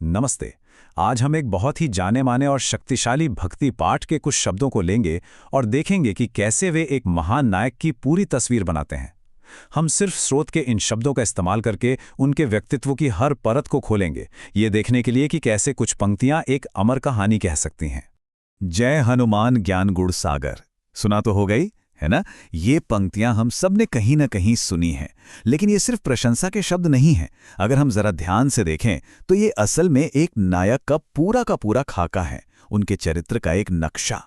नमस्ते। आज हम एक बहुत ही जाने माने और शक्तिशाली भक्ति पाठ के कुछ शब्दों को लेंगे और देखेंगे कि कैसे वे एक महान नायक की पूरी तस्वीर बनाते हैं। हम सिर्फ स्रोत के इन शब्दों का इस्तेमाल करके उनके व्यक्तित्व की हर परत को खोलेंगे, ये देखने के लिए कि कैसे कुछ पंक्तियां एक अमर कहानी कह सकती हैं। जय हनुमान ज्ञान गुण सागर, सुना तो हो गई है ना। ये पंक्तियां हम सब ने कहीं ना कहीं सुनी हैं, लेकिन ये सिर्फ प्रशंसा के शब्द नहीं हैं। अगर हम जरा ध्यान से देखें तो ये असल में एक नायक का पूरा खाका है, उनके चरित्र का एक नक्शा।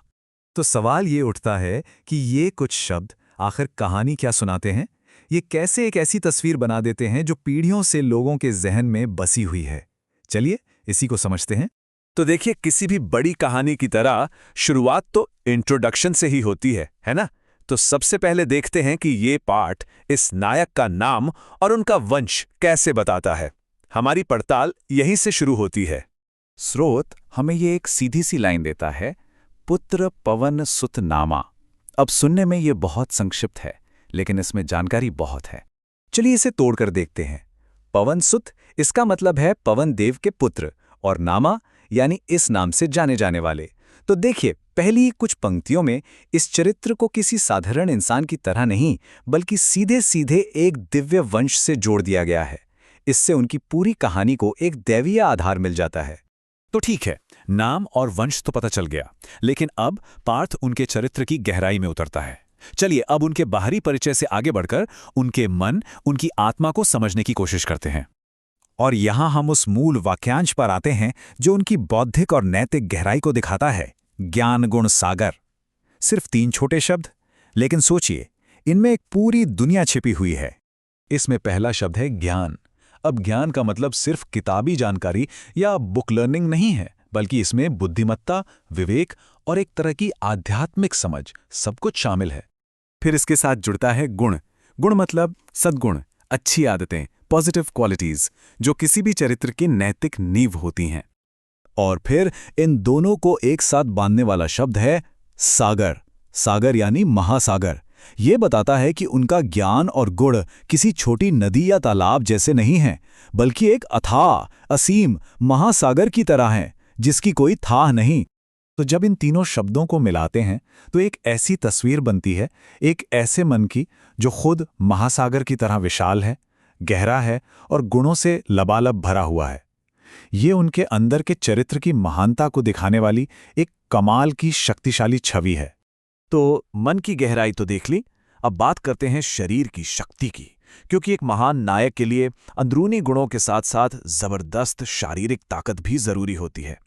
तो सवाल ये उठता है कि ये कुछ शब्द आखिर कहानी क्या सुनाते हैं। ये कैसे एक ऐसी तस्वीर बना देते हैं जो पीढ़ियों से लोगों के जहन में बसी हुई है। चलिए इसी को समझते हैं। तो देखिए, किसी भी बड़ी कहानी की तरह शुरुआत तो इंट्रोडक्शन से ही होती है ना। तो सबसे पहले देखते हैं कि ये पाठ इस नायक का नाम और उनका वंश कैसे बताता है। हमारी पड़ताल यहीं से शुरू होती है। स्रोत हमें ये एक सीधी सी लाइन देता है, पुत्र पवन सुत नामा। अब सुनने में ये बहुत संक्षिप्त है, लेकिन इसमें जानकारी बहुत है। चलिए इसे तोड़कर देखते हैं। पवन सुत, इसका मतलब है पवन देव के पुत्र, और नामा यानी इस नाम से जाने जाने वाले। तो देखिए, पहली कुछ पंक्तियों में इस चरित्र को किसी साधारण इंसान की तरह नहीं, बल्कि सीधे सीधे एक दिव्य वंश से जोड़ दिया गया है। इससे उनकी पूरी कहानी को एक दैवीय आधार मिल जाता है। तो ठीक है, नाम और वंश तो पता चल गया, लेकिन अब पार्थ उनके चरित्र की गहराई में उतरता है। चलिए अब उनके बाहरी परिचय से आगे बढ़कर उनके मन, उनकी आत्मा को समझने की कोशिश करते हैं। और यहां हम उस मूल वाक्यांश पर आते हैं जो उनकी बौद्धिक और नैतिक गहराई को दिखाता है, ज्ञान गुण सागर। सिर्फ 3 छोटे शब्द, लेकिन सोचिए, इनमें एक पूरी दुनिया छिपी हुई है। इसमें पहला शब्द है ज्ञान। अब ज्ञान का मतलब सिर्फ किताबी जानकारी या बुक लर्निंग नहीं है, बल्कि इसमें बुद्धिमत्ता, विवेक और एक तरह की आध्यात्मिक समझ सब कुछ शामिल है। फिर इसके साथ जुड़ता है गुण। गुण मतलब सद्गुण, अच्छी आदतें, पॉजिटिव क्वालिटीज, जो किसी भी चरित्र की नैतिक नींव होती हैं। और फिर इन दोनों को एक साथ बांधने वाला शब्द है सागर। सागर यानी महासागर। ये बताता है कि उनका ज्ञान और गुण किसी छोटी नदी या तालाब जैसे नहीं हैं, बल्कि एक अथाह, असीम महासागर की तरह हैं, जिसकी कोई थाह नहीं। तो जब इन तीनों शब्दों को मिलाते हैं तो एक ऐसी तस्वीर बनती है, एक ऐसे मन की जो खुद महासागर की तरह विशाल है, गहरा है और गुणों से लबालब भरा हुआ है। ये उनके अंदर के चरित्र की महानता को दिखाने वाली एक कमाल की शक्तिशाली छवि है। तो मन की गहराई तो देख ली, अब बात करते हैं शरीर की शक्ति की, क्योंकि एक महान नायक के लिए अंदरूनी गुणों के साथ साथ जबरदस्त शारीरिक ताकत भी जरूरी होती है।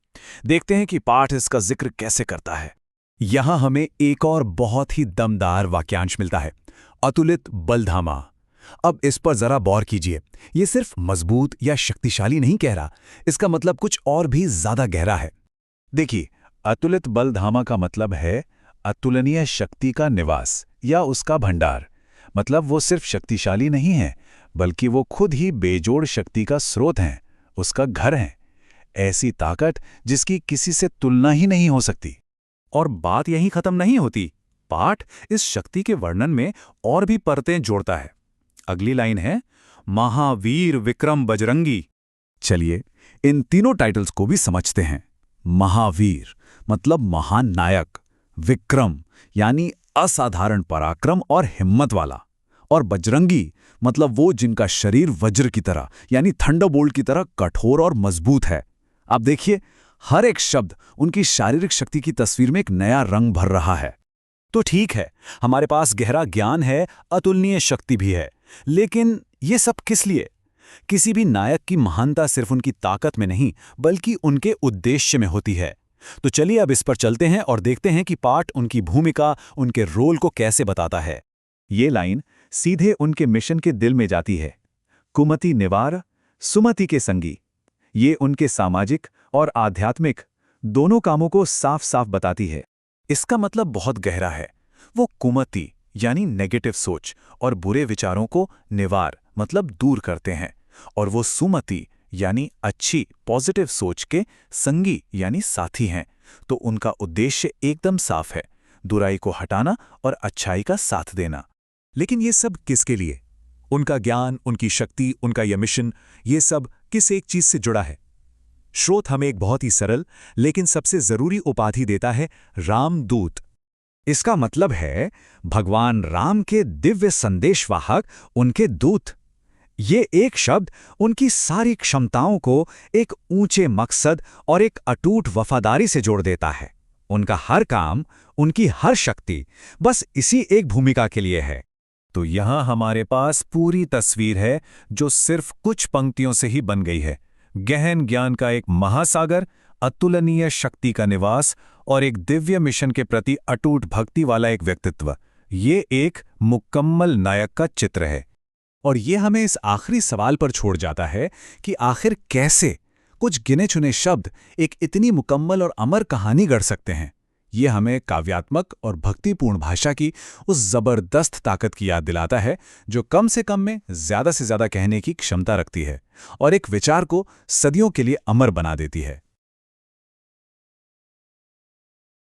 देखते हैं कि पाठ इसका जिक्र कैसे करता है। यहां हमें एक और बहुत ही दमदार वाक्यांश मिलता है, अतुलित बलधामा। अब इस पर जरा गौर कीजिए, ये सिर्फ मजबूत या शक्तिशाली नहीं कह रहा, इसका मतलब कुछ और भी ज्यादा गहरा है। देखिए, अतुलित बलधामा का मतलब है अतुलनीय शक्ति का निवास या उसका भंडार। मतलब वो सिर्फ शक्तिशाली नहीं है, बल्कि वो खुद ही बेजोड़ शक्ति का स्रोत हैं, उसका घर है। ऐसी ताकत जिसकी किसी से तुलना ही नहीं हो सकती। और बात यहीं खत्म नहीं होती, पाठ इस शक्ति के वर्णन में और भी परतें जोड़ता है। अगली लाइन है, महावीर विक्रम बजरंगी। चलिए इन तीनों टाइटल्स को भी समझते हैं। महावीर मतलब महान नायक, विक्रम यानी असाधारण पराक्रम और हिम्मत वाला, और बजरंगी मतलब वो जिनका शरीर वज्र की तरह यानी थंडरबोल्ट की तरह कठोर और मजबूत है। अब देखिए, हर एक शब्द उनकी शारीरिक शक्ति की तस्वीर में एक नया रंग भर रहा है। तो ठीक है, हमारे पास गहरा ज्ञान है, अतुलनीय शक्ति भी है, लेकिन ये सब किस लिए? किसी भी नायक की महानता सिर्फ उनकी ताकत में नहीं, बल्कि उनके उद्देश्य में होती है। तो चलिए अब इस पर चलते हैं और देखते हैं कि पाठ उनकी भूमिका, उनके रोल को कैसे बताता है। ये लाइन सीधे उनके मिशन के दिल में जाती है। कुमति निवार, सुमति के संगी। ये उनके सामाजिक और आध्यात्मिक दोनों कामों को साफ साफ बताती है। इसका मतलब बहुत गहरा है। वो कुमति यानी नेगेटिव सोच और बुरे विचारों को निवार मतलब दूर करते हैं, और वो सुमति यानी अच्छी पॉजिटिव सोच के संगी यानी साथी हैं। तो उनका उद्देश्य एकदम साफ है, बुराई को हटाना और अच्छाई का साथ देना। लेकिन ये सब किसके लिए? उनका ज्ञान, उनकी शक्ति, उनका यह मिशन, ये सब किस एक चीज से जुड़ा है? स्रोत हमें एक बहुत ही सरल लेकिन सबसे जरूरी उपाधि देता है, रामदूत। इसका मतलब है भगवान राम के दिव्य संदेशवाहक, उनके दूत। ये एक शब्द उनकी सारी क्षमताओं को एक ऊंचे मकसद और एक अटूट वफादारी से जोड़ देता है। उनका हर काम, उनकी हर शक्ति बस इसी एक भूमिका के लिए है। तो यहां हमारे पास पूरी तस्वीर है जो सिर्फ कुछ पंक्तियों से ही बन गई है। गहन ज्ञान का एक महासागर, अतुलनीय शक्ति का निवास और एक दिव्य मिशन के प्रति अटूट भक्ति वाला एक व्यक्तित्व। ये एक मुकम्मल नायक का चित्र है। और ये हमें इस आखिरी सवाल पर छोड़ जाता है कि आखिर कैसे कुछ गिने चुने शब्द एक इतनी मुकम्मल और अमर कहानी गढ़ सकते हैं। ये हमें काव्यात्मक और भक्तिपूर्ण भाषा की उस जबरदस्त ताकत की याद दिलाता है जो कम से कम में ज़्यादा से ज़्यादा कहने की क्षमता रखती है और एक विचार को सदियों के लिए अमर बना देती है।